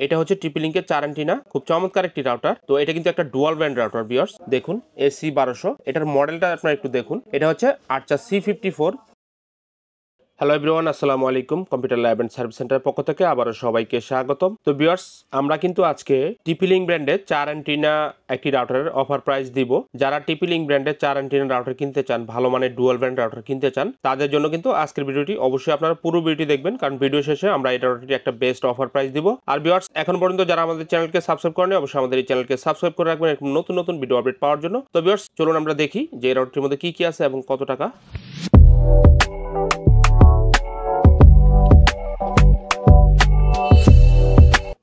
এটা হচ্ছে TP-Link-এর 4 অ্যান্টেনা, খুব চমৎকার একটি রাউটার। তো এটা কিন্তু একটা ডুয়াল ব্যান্ড রাউটার ভিউয়ার্স, দেখুন AC1200। এটার মডেলটা আপনারা একটু দেখুন, এটা হচ্ছে আর্চার C54। হ্যালো এভরিওয়ান, আসসালামু আলাইকুম। কম্পিউটার ল্যাব অ্যান্ড সার্ভিস সেন্টারের পক্ষ থেকে আবারও সবাইকে স্বাগতম। তো ভিউয়ার্স, আমরা কিন্তু আজকে TP-Link ব্র্যান্ডের 4 অ্যান্টেনা একটি রাউটারের অফার প্রাইস দিব। যারা TP-Link ব্র্যান্ডের 4 অ্যান্টেনা রাউটার কিনতে চান, ভালো মানের ডুয়াল ব্র্যান্ড রাউটার কিনতে চান, তাদের জন্য কিন্তু আজকের ভিডিওটি অবশ্যই আপনারা পুরো ভিডিওটি দেখবেন, কারণ ভিডিও শেষে আমরা এই রাউটারটি একটা বেস্ট অফার প্রাইস দিব। আর ভিউয়ার্স, এখন পর্যন্ত যারা আমাদের চ্যানেলকে সাবস্ক্রাইব করেনি, অবশ্যই আমাদের এই চ্যানেলকে সাবস্ক্রাইব করে রাখবেন এরকম নতুন নতুন ভিডিও আপডেট পাওয়ার জন্য। তো ভিউয়ার্স, চলুন আমরা দেখি যে এই রাউটারটির মধ্যে কি কি আছে এবং কত টাকা।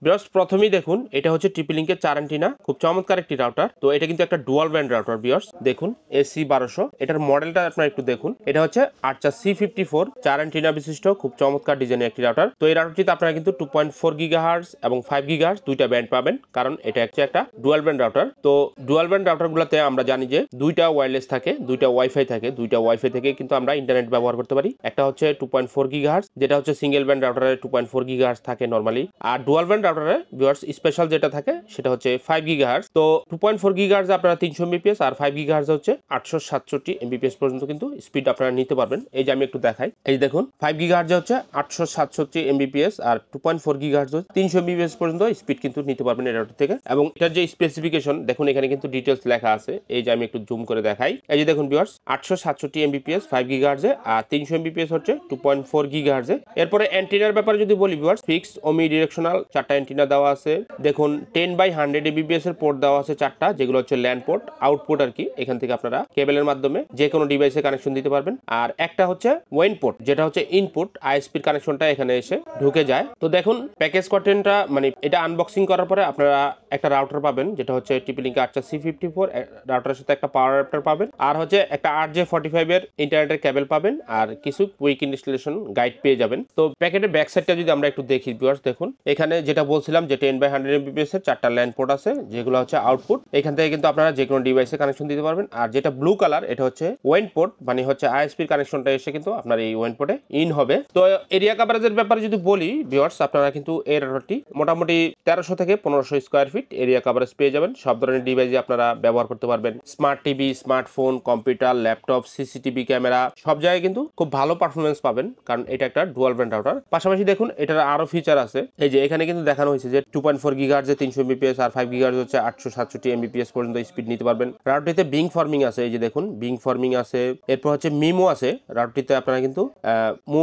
ভিউয়ার্স, প্রথমেই দেখুন, এটা হচ্ছে TP-Link-এর 4 অ্যান্টেনা, খুব চমৎকার একটি রাউটার। তো এটা কিন্তু একটা ডুয়াল ব্যান্ড রাউটার ভিউয়ার্স, দেখুন AC1200। এটার মডেলটা আপনারা একটু দেখুন, এটা হচ্ছে আর্চার C54 4 অ্যান্টেনা বিশিষ্ট খুব চমৎকার ডিজাইনের একটি রাউটার। তো এই রাউটারটিতে আপনারা কিন্তু 2.4 GHz এবং 5 GHz দুইটা ব্যান্ড পাবেন, কারণ এটা হচ্ছে একটা ডুয়াল ব্যান্ড রাউটার। তো ডুয়াল ব্যান্ড রাউটারগুলোতে আমরা জানি যে দুইটা ওয়্যারলেস থাকে, দুইটা ওয়াইফাই থাকে, দুইটা ওয়াইফাই থেকে কিন্তু আমরা ইন্টারনেট ব্যবহার করতে পারি। একটা হচ্ছে 2.4 GHz, যেটা হচ্ছে সিঙ্গেল ব্যান্ড রাউটারে 2.4 GHz থাকে নরমালি। আর ডুয়াল ব্যান্ড রাউটারে ভিউয়ার্স স্পেশাল যেটা থাকে সেটা হচ্ছে 5 GHz। তো 2.4 GHz আপনারা 300 Mbps, আর 5 GHz হচ্ছে 867 Mbps পর্যন্ত কিন্তু স্পিড আপনারা নিতে পারবেন। এই যে আমি একটু দেখাই, এই দেখুন 5 GHz হচ্ছে 867 Mbps, আর 2.4 GHz হচ্ছে 300 Mbps পর্যন্ত স্পিড কিন্তু নিতে পারবেন এই রাউটার থেকে। এবং এটার যে স্পেসিফিকেশন দেখুন, এখানে কিন্তু ডিটেলস লেখা আছে। এই যে আমি একটু জুম করে দেখাই, এই যে দেখুন ভিউয়ার্স, 867 Mbps 5 GHz এ, আর 300 Mbps হচ্ছে 2.4 GHz এ। এরপরে অ্যান্টেনার ব্যাপারে যদি বলি ভিউয়ার্স, ফিক্স ওমি ডিরেকশনাল 4টা অ্যান্টেনা দেওয়া আছে। দেখুন 10/100 Mbps এর পোর্ট দেওয়া আছে 4টা, যেগুলো হচ্ছে ল্যান্ড পোর্ট, আউটপুট আর কি। এখান থেকে আপনারা কেবলের মাধ্যমে যে কোনো ডিভাইসে কানেকশন দিতে পারবেন। আর একটা হচ্ছে ওয়েন পোর্ট, যেটা হচ্ছে ইনপুট, আইএসপির কানেকশনটা এখানে এসে ঢুকে যায়। তো দেখুন প্যাকেজ কন্টেন্টটা, মানে এটা আনবক্সিং করার পরে আপনারা একটা রাউটার পাবেন, যেটা হচ্ছে TP-Link আর্চার C54 রাউটারের সাথে একটা পাওয়ার অ্যাডাপ্টার পাবেন, আর হচ্ছে একটা RJ45 এর ইন্টারনেটের কেবল পাবেন, আর কিছু কুইক ইনস্টলেশন গাইড পেয়ে যাবেন। তো প্যাকেটের ব্যাক সাইডটা যদি আমরা একটু দেখি ভিউয়ার্স, দেখুন এখানে যেটা বলছিলাম যে 10/100 Mbps এর 4টা ল্যান্ড পোর্ট আছে, যেগুলো হচ্ছে আউটপুট। এখান থেকে কিন্তু আপনারা যে কোনো ডিভাইসে কানেকশন দিতে পারবেন। আর যেটা ব্লু কালার, এটা হচ্ছে ওয়েন পোর্ট, মানে হচ্ছে আইএসপির কানেকশনটা এসে কিন্তু আপনার এই ওয়েন পোর্টে ইন হবে। তো এরিয়া কভারেজের ব্যাপারে যদি বলি ভিউয়ার্স, আপনারা কিন্তু এই রাউটারটি মোটামুটি 1300 থেকে 1500 স্কয়ার ফিট এরিয়া কভারেজ পেয়ে যাবেন। সব ধরনের ডিভাইসে আপনারা ব্যবহার করতে পারবেন। Smart TV, smartphone, computer, laptop, CCTV camera, সব জায়গায় কিন্তু খুব ভালো পারফরমেন্স পাবেন, কারণ এটা একটা ডুয়াল ব্যান্ড রাউটার। পাশাপাশি দেখুন এটার আরো ফিচার আছে। এই যে এখানে কিন্তু দেখানো হয়েছে যে 2.4 GHz 300 Mbps, আর 5 GHz হচ্ছে 867 Mbps পর্যন্ত স্পিড নিতে পারবেন। রাউটারটিতে বিং ফর্মিং আছে, এই যে দেখুন বিং ফর্মিং আছে। এরপর হচ্ছে মিমো আছে রাউটারটিতে, আপনারা কিন্তু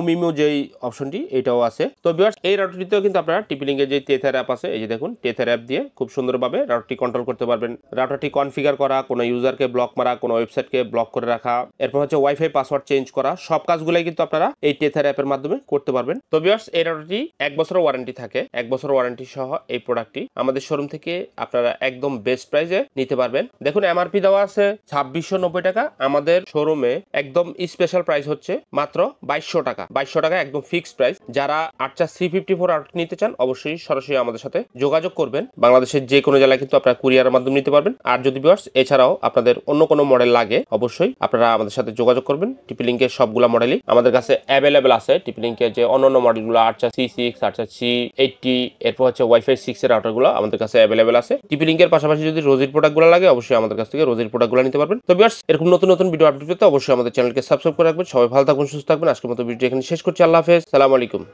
মিমো যেই অপশনটি এটাও আছে। তো ভিউয়ার্স, এই রাউটারটিতেও কিন্তু আপনারা TP-Link এর যে টেথার অ্যাপ আছে, এই যে দেখুন টেথার অ্যাপ দিয়ে খুব সুন্দরভাবে রাউটারটি কন্ট্রোল করতে পারবেন। রাউটারটি কনফিগার করা, কোনো ইউজারকে ব্লক মারা, কোনো ওয়েবসাইটকে ব্লক করে রাখা, এরপর হচ্ছে ওয়াইফাই পাসওয়ার্ড চেঞ্জ করা, সব কাজগুলাই কিন্তু আপনারা এই টেথার অ্যাপের মাধ্যমে করতে পারবেন। তো ভিউয়ার্স, এই রাউটারটি 1 বছরের ওয়ারেন্টি থাকে। 1 বছর ওয়ারেন্টি সহ এই প্রোডাক্টটি আমাদের শোরুম থেকে আপনারা একদম বেস্ট প্রাইসে নিতে পারবেন। দেখুন এমআরপি দেওয়া আছে 2690 টাকা, আমাদের শোরুমে একদম স্পেশাল প্রাইস হচ্ছে মাত্র 2200 টাকা। 2200 টাকা একদম ফিক্সড প্রাইস। যারা আর্চার C54 রাউটার নিতে চান, অবশ্যই সরাসরি আমাদের সাথে যোগাযোগ করবেন। বাংলাদেশের যে কোনো জেলায় কিন্তু আপনারা কুরিয়ারের মাধ্যমে নিতে পারবেন। আর যদি ভিউয়ার্স এছাড়াও আপনাদের অন্য কোনো মডেল লাগে, অবশ্যই আপনারা আমাদের সাথে যোগাযোগ করবেন। TP-Link এর সবগুলা মডেলই আমাদের কাছে অ্যাভেলেবেল আছে। TP-Link এর যে অন্যান্য মডেলগুলো আর্চার C6, আর্চার C80, এরপর হচ্ছে ওয়াইফাই 6 এর রাউটারগুলো আমাদের কাছে অ্যাভেলেবেল আছে। TP-Link এর পাশাপাশি যদি রোজির প্রোডাক্টগুলো লাগে, অবশ্যই আমাদের কাছ থেকে রোজির প্রোডাক্টগুলো নিতে পারবেন। তো ভিউয়ার্স, এরকম নতুন নতুন ভিডিও আপডেট পেতে অবশ্যই আমাদের চ্যানেলকে সাবস্ক্রাইব করে রাখবেন। সবাই ভালো থাকুন, সুস্থ থাকবেন। আজকের মতো ভিডিও এখানে শেষ করছি। আল্লাহ হাফেজ, সালাম আলাইকুম।